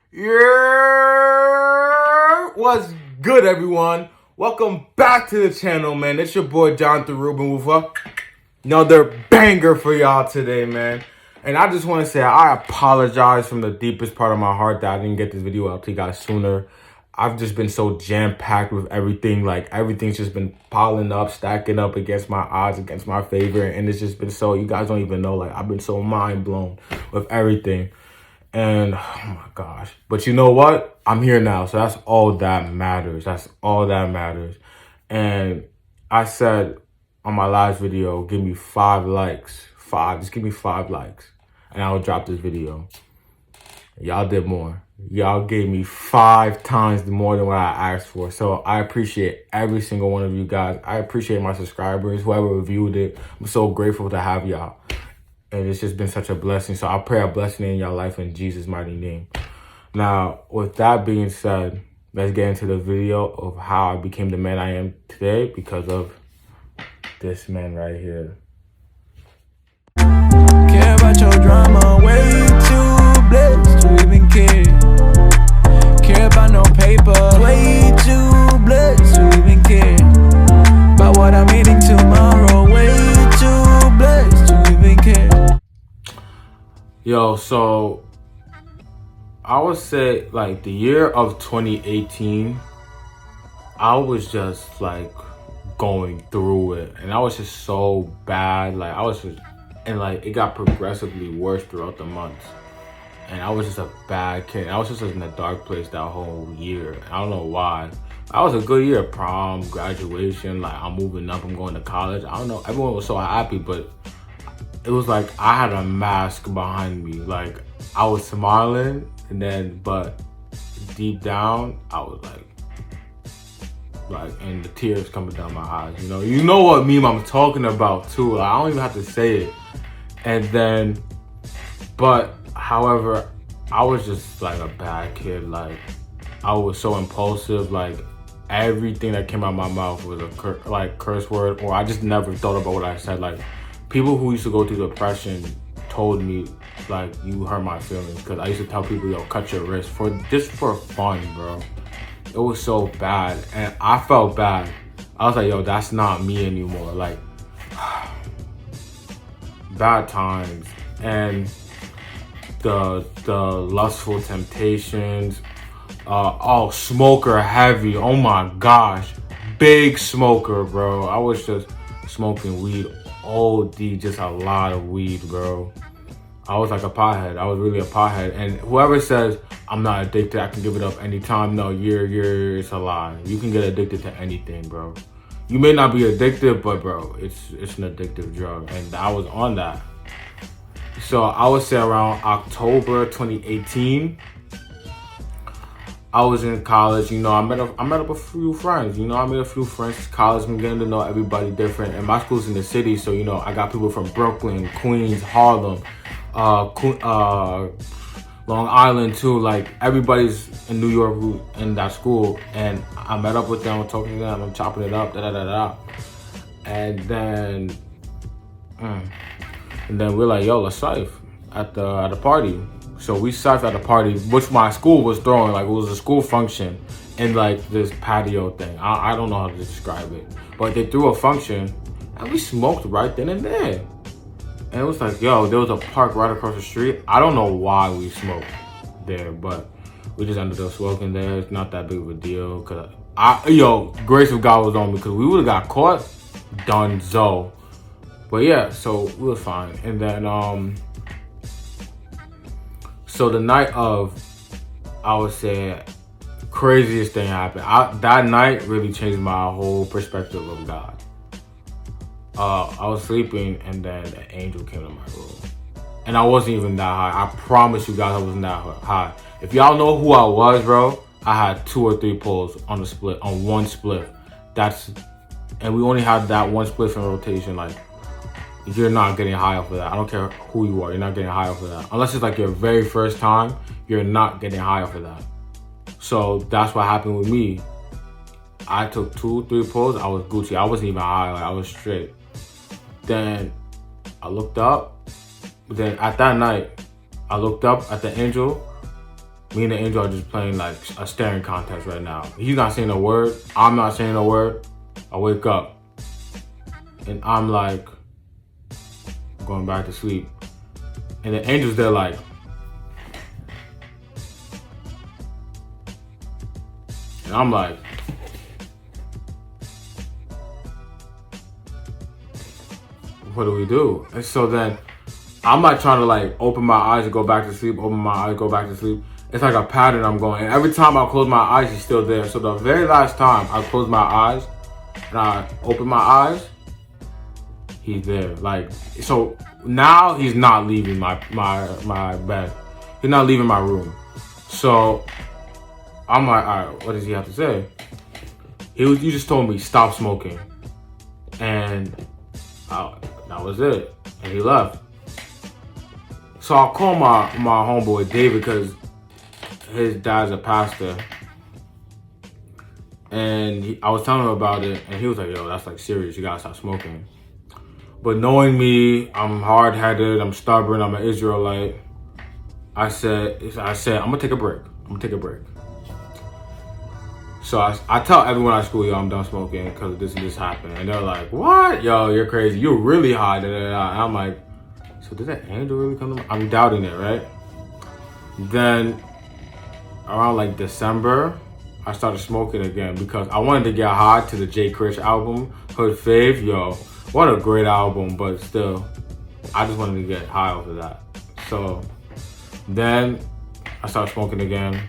Yeah, what's good, everyone? Welcome back to the channel, man. It's your boy Jonathan Rubin with another banger for y'all today, man. And I just want to say I apologize from the deepest part of my heart that I didn't get this video out to you guys sooner. I've just been so jam-packed with everything. Like, everything's just been piling up, stacking up against my odds, against my favor. And it's just been so, you guys don't even know, like, I've been so mind-blown with everything. And oh my gosh. But you know what? I'm here now. So that's all that matters. That's all that matters. And I said on my last video, give me 5 likes. Just give me 5 likes. And I will drop this video. Y'all did more. Y'all gave me 5 times more than what I asked for. So I appreciate every single one of you guys. I appreciate my subscribers, whoever reviewed it. I'm so grateful to have y'all. And it's just been such a blessing. So I pray a blessing in your life in Jesus' mighty name. Now, with that being said, let's get into the video of how I became the man I am today because of this man right here. Care about your drama, way too blessed to even care. Care about no paper, way too blessed to even care. About what I'm eating tomorrow, way too blessed to even care. Yo, so I would say like the year of 2018, I was just like going through it, and I was just so bad. Like and like it got progressively worse throughout the months. And I was just a bad kid. I was just in a dark place that whole year. I don't know why. I was a good year. Prom, graduation, like I'm moving up, I'm going to college. I don't know. Everyone was so happy, but it was like I had a mask behind me. Like I was smiling, but deep down, I was and the tears coming down my eyes. You know what meme I'm talking about too. Like, I don't even have to say it. However, I was just like a bad kid. Like I was so impulsive. Like everything that came out of my mouth was a curse word, or I just never thought about what I said. Like people who used to go through depression told me, like, you hurt my feelings, because I used to tell people, yo, cut your wrist just for fun, bro. It was so bad, and I felt bad. I was like, yo, that's not me anymore. Like bad times. And the lustful temptations, smoker heavy, oh my gosh, big smoker, bro. I was just smoking weed, OD, just a lot of weed, bro. I was like a pothead. I was really a pothead. And whoever says I'm not addicted, I can give it up anytime, no, it's a lie. You can get addicted to anything, bro. You may not be addicted, but bro, it's an addictive drug, and I was on that. So I would say around October 2018, I was in college. I met up a few friends. I made a few friends in college. I'm getting to know everybody different. And my school's in the city, so I got people from Brooklyn, Queens, Harlem, Long Island too. Like everybody's in New York who in that school, and I met up with them, talking to them, I'm chopping it up, and then we're like, yo, let's cypher at the party. So we cyphered at the party, which my school was throwing. Like, it was a school function in like this patio thing. I don't know how to describe it, but they threw a function, and we smoked right then and there. And it was like, yo, there was a park right across the street. I don't know why we smoked there, but we just ended up smoking there. It's not that big of a deal, cause grace of God was on me, because we would have got caught, donezo. But yeah, so we were fine. And then so the night of, I would say, craziest thing happened. That night really changed my whole perspective of God. I was sleeping, and then an angel came to my room. And I wasn't even that high. I promise you guys I wasn't that high. If y'all know who I was, bro, I had 2 or 3 pulls on one split. And we only had that one split in rotation. Like, you're not getting high off of that. I don't care who you are, you're not getting high off of that. Unless it's like your very first time, you're not getting high off of that. So that's what happened with me. I took 2, 3 pulls, I was Gucci. I wasn't even high, like I was straight. Then I looked up. Then at that night, I looked up at the angel, Me and the angel are just playing like a staring contest right now. He's not saying a word. I'm not saying a word. I wake up and I'm like going back to sleep. And the angel's there like, and I'm like, what do we do? And so then I'm like trying to like open my eyes and go back to sleep, open my eyes, go back to sleep. It's like a pattern I'm going. And every time I close my eyes, he's still there. So the very last time I close my eyes and I open my eyes, he's there. Like, so now he's not leaving my bed. He's not leaving my room. So I'm like, all right, what does he have to say? You just told me stop smoking. And that was it. And he left. So I call my homeboy David because his dad's a pastor. And I was telling him about it, and he was like, yo, that's like serious. You gotta stop smoking. But knowing me, I'm hard-headed, I'm stubborn, I'm an Israelite. I said, I'm gonna take a break. So I tell everyone at school, yo, I'm done smoking because this and this happened. And they're like, what? Yo, you're crazy. You're really high. And I'm like, so did that angel really come to me? I'm doubting it, right? Then around like December, I started smoking again because I wanted to get high to the Jay Krish album, Hood Fave. Yo, what a great album, but still, I just wanted to get high off of that. So then I started smoking again.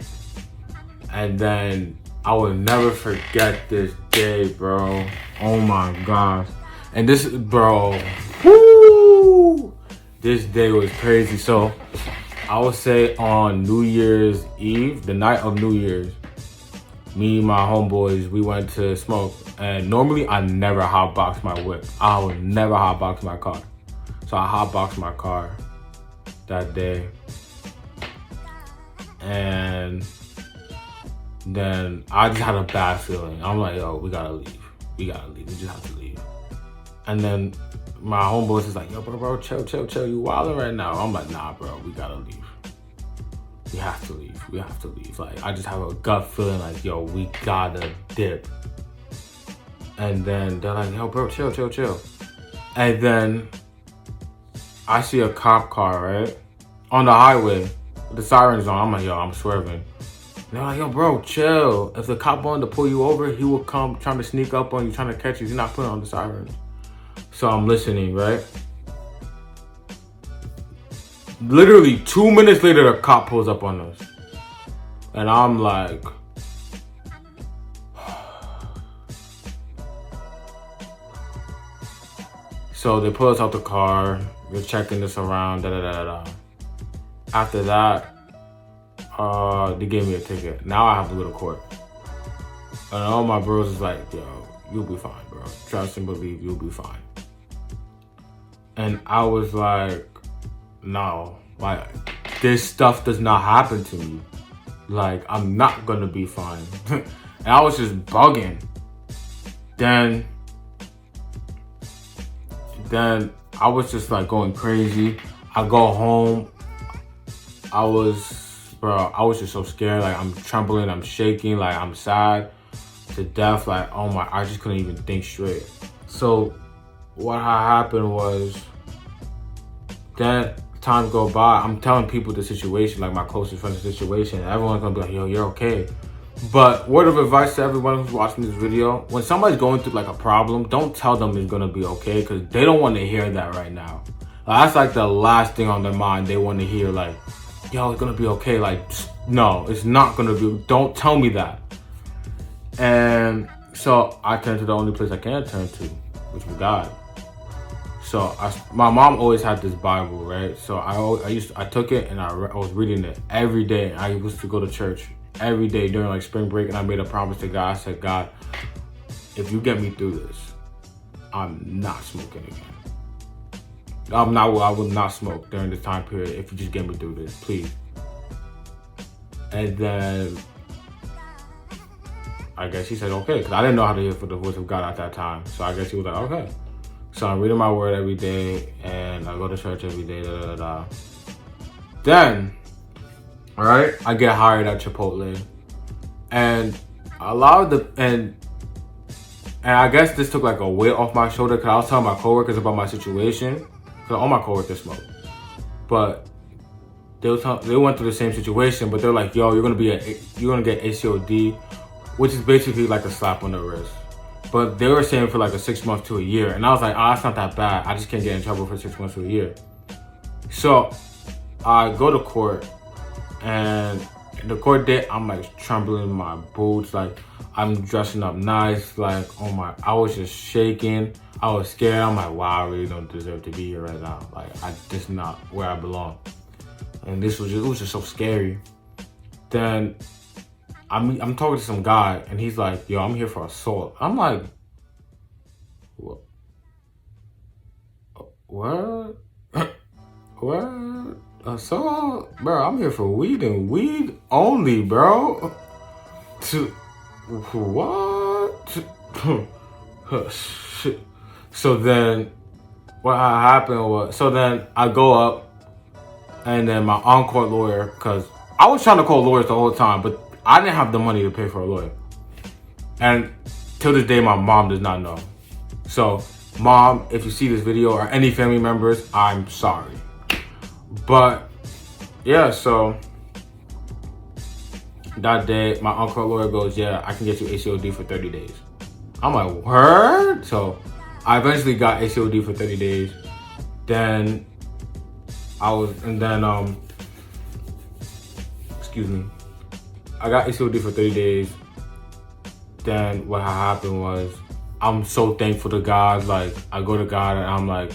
And then I will never forget this day, bro. Oh my gosh. And this, bro, whoo! This day was crazy. So I would say on New Year's Eve, the night of New Year's, me and my homeboys, we went to smoke. And normally I never hotbox my whip. I would never hotbox my car. So I hotboxed my car that day. And then I just had a bad feeling. I'm like, yo, we gotta leave. We just have to leave. And then my homeboys is like, yo, bro, chill. You wildin' right now. I'm like, nah, bro, we gotta leave. We have to leave. Like, I just have a gut feeling like, yo, we gotta dip. And then they're like, yo, bro, chill. And then I see a cop car, right? On the highway. The siren's on. I'm like, yo, I'm swerving. And they're like, yo, bro, chill. If the cop wanted to pull you over, he will come trying to sneak up on you, trying to catch you. He's not putting on the sirens. So I'm listening, right? Literally 2 minutes later, the cop pulls up on us. And I'm like, so they pull us out the car. They're checking this around, After that, they gave me a ticket. Now I have to go to court. And all my bros is like, yo, you'll be fine, bro. Trust and believe, you'll be fine. And I was like, no, like, this stuff does not happen to me. Like, I'm not gonna be fine. And I was just bugging. Then I was just like going crazy. I go home. I was just so scared. Like, I'm trembling, I'm shaking, like I'm sad to death. Like, oh my, I just couldn't even think straight. So what happened was, then time go by, I'm telling people the situation, like my closest friends the situation, and everyone's gonna be like, yo, you're okay. But word of advice to everyone who's watching this video, when somebody's going through like a problem, don't tell them it's gonna be okay, because they don't want to hear that right now. Like, that's like the last thing on their mind. They want to hear like, yo, it's gonna be okay. Like, no, it's not gonna be. Don't tell me that. And so I turned to the only place I can turn to, which was God. So my mom always had this Bible, right? So I took it and I was reading it every day. I used to go to church every day during like spring break, and I made a promise to God. I said, God, if you get me through this, I'm not smoking again. I will not smoke during this time period if you just get me through this, please. And then I guess he said okay, because I didn't know how to hear for the voice of God at that time. So I guess he was like, okay. So I'm reading my word every day, and I go to church every day, Then All right, I get hired at Chipotle, and a lot of the and I guess this took like a weight off my shoulder because I was telling my coworkers about my situation because all my coworkers smoke, but they went through the same situation, but they're like, "Yo, you're gonna get ACOD, which is basically like a slap on the wrist." But they were saying for like a 6 months to a year, and I was like, "Ah, it's not that bad. I just can't get in trouble for 6 months to a year." So I go to court, and the court date, I'm like trembling in my boots, like I'm dressing up nice, like I was just shaking. I was scared. I'm like, wow, I really don't deserve to be here right now. Like, this is not where I belong. And it was just so scary. Then I'm talking to some guy, and he's like, yo, I'm here for assault. I'm like, what? What? Assault? Bro, I'm here for weed and weed only, bro. What? Shit. So then what happened was, so then I go up, and then my on-court lawyer, because I was trying to call lawyers the whole time, but I didn't have the money to pay for a lawyer. And till this day, my mom does not know. So, Mom, if you see this video, or any family members, I'm sorry. But yeah, so that day, my on-court lawyer goes, yeah, I can get you ACOD for 30 days. I'm like, word? So I eventually got ACOD for 30 days. Then excuse me. I got ACOD for 30 days. Then what happened was, I'm so thankful to God. Like, I go to God and I'm like,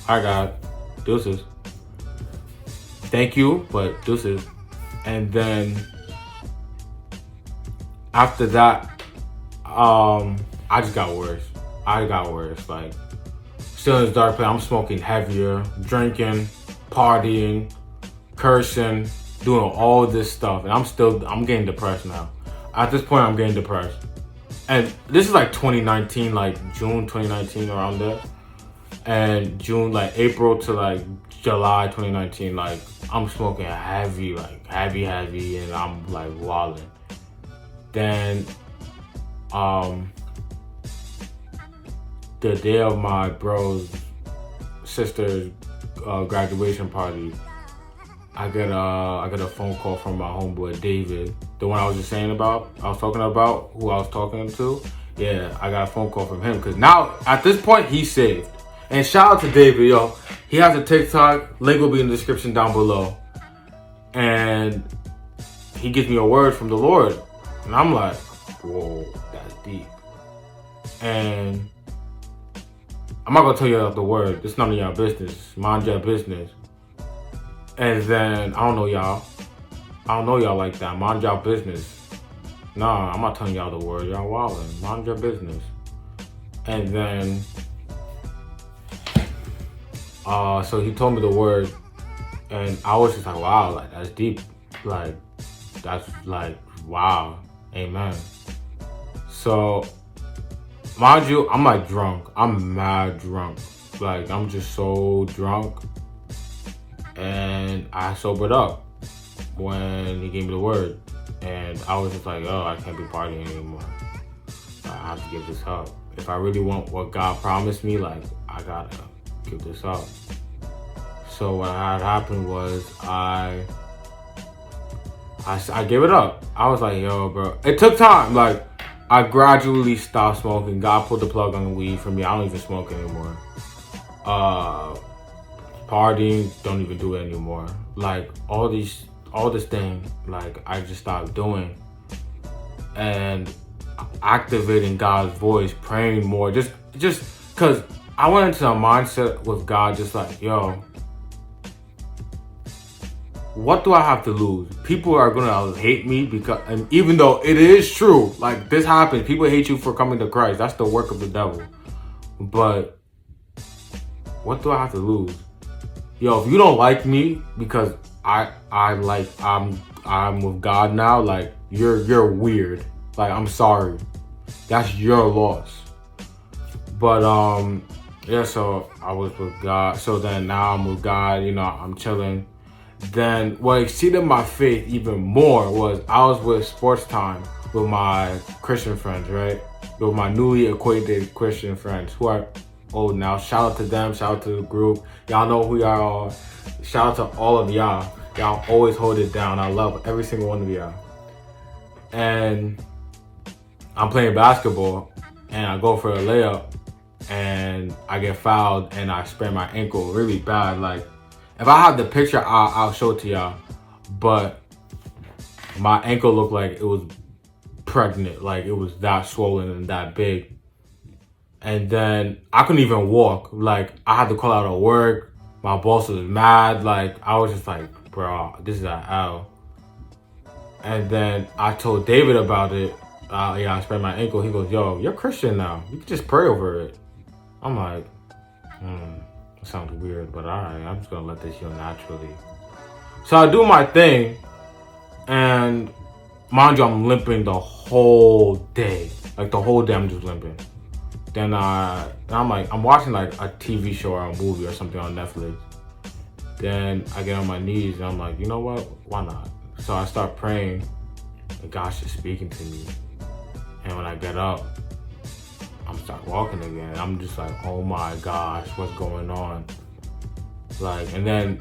hi God, deuces. Thank you, but deuces. And then after that, I just got worse. Like, still in this dark place, I'm smoking heavier, drinking, partying, cursing, doing all this stuff. And I'm getting depressed now. At this point, I'm getting depressed. And this is like 2019, like June 2019, around there. And June, like April to like July 2019, like I'm smoking heavy, like heavy, and I'm like wilding. Then, the day of my bro's sister's graduation party, I get a phone call from my homeboy David, the one I was talking about, who I was talking to. Yeah, I got a phone call from him because now at this point he's saved. And shout out to David, yo. He has a TikTok. Link will be in the description down below. And he gives me a word from the Lord, and I'm like, whoa, that's deep. And I'm not gonna tell you the word. It's none of y'all business. Mind your business. And then I don't know y'all like that. Mind your business. Nah, I'm not telling y'all the word. Y'all wildin'. Mind your business. And then, so he told me the word, and I was just like, wow, like that's deep. Like, that's like, wow, amen. So, mind you, I'm like drunk. I'm mad drunk. Like, I'm just so drunk. And I sobered up when he gave me the word. And I was just like, oh, I can't be partying anymore. I have to give this up. If I really want what God promised me, like, I gotta give this up. So what had happened was I gave it up. I was like, yo, bro. It took time. Like, I gradually stopped smoking. God pulled the plug on the weed for me. I don't even smoke anymore. Partying, don't even do it anymore. Like, all this thing, like, I just stopped doing. And activating God's voice, praying more, just because I went into a mindset with God, just like, yo, what do I have to lose? People are gonna hate me because, and even though it is true, like, this happens, people hate you for coming to Christ. That's the work of the devil. But what do I have to lose? Yo, if you don't like me because I'm with God now, like, you're weird. Like, I'm sorry. That's your loss. But yeah, so I was with God. So then now I'm with God, you know, I'm chilling. then what exceeded my faith even more was I was with Sports Time with my Christian friends, right? With my newly acquainted Christian friends who are old now. Shout out to them, shout out to the group. Y'all know who y'all are. Shout out to all of y'all. Y'all always hold it down. I love every single one of y'all. And I'm playing basketball and I go for a layup and I get fouled and I sprain my ankle really bad. Like, if I have the picture, I'll show it to y'all. But my ankle looked like it was pregnant. Like, it was that swollen and that big. And then I couldn't even walk. Like, I had to call out of work. My boss was mad. Like, I was just like, bro, this is an L. And then I told David about it. I sprained my ankle. He goes, yo, you're Christian now. You can just pray over it. I'm like, it sounds weird, but all right, I'm just going to let this heal naturally. So I do my thing. And mind you, I'm limping the whole day. Like, the whole day I'm just limping. Then I'm watching like a TV show or a movie or something on Netflix. Then I get on my knees and I'm like, you know what? Why not? So I start praying and God's just speaking to me. And when I get up, I'm start walking again. I'm just like, oh my gosh, what's going on? Like, and then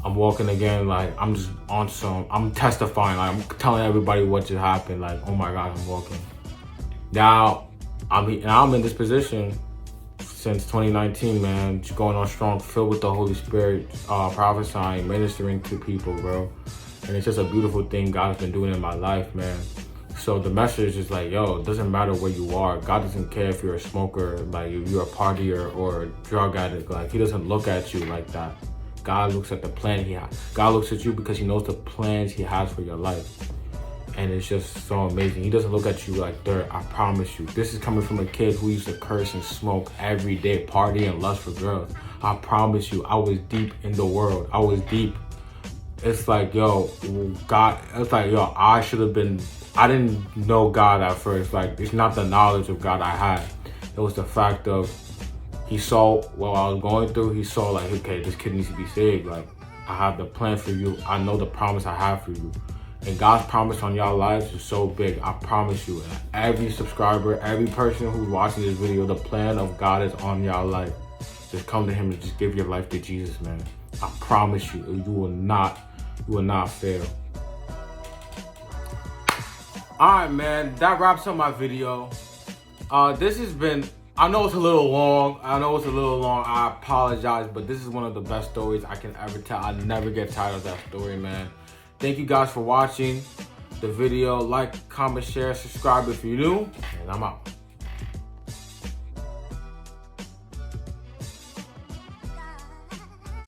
I'm walking again, like I'm just on I'm testifying, like I'm telling everybody what just happened. Like, oh my God, I'm walking. Now I'm in this position since 2019, man, just going on strong, filled with the Holy Spirit, prophesying, ministering to people, bro. And it's just a beautiful thing God has been doing in my life, man. So the message is like, yo, it doesn't matter where you are. God doesn't care if you're a smoker, like if you're a partier or a drug addict. Like, he doesn't look at you like that. God looks at the plan he has. God looks at you because he knows the plans he has for your life. And it's just so amazing. He doesn't look at you like dirt, I promise you. This is coming from a kid who used to curse and smoke every day, party and lust for girls. I promise you, I was deep in the world. I was deep. It's like, yo, God, it's like, yo, I didn't know God at first. Like, it's not the knowledge of God I had. It was the fact of, he saw what I was going through. He saw like, okay, this kid needs to be saved. Like, I have the plan for you. I know the promise I have for you. And God's promise on y'all lives is so big. I promise you. And every subscriber, every person who's watching this video, the plan of God is on y'all life. Just come to him and just give your life to Jesus, man. I promise you, you will not fail. Alright, man, that wraps up my video. This has been, I know it's a little long. I apologize, but this is one of the best stories I can ever tell. I never get tired of that story, man. Thank you guys for watching the video. Like, comment, share, subscribe if you're new, and I'm out.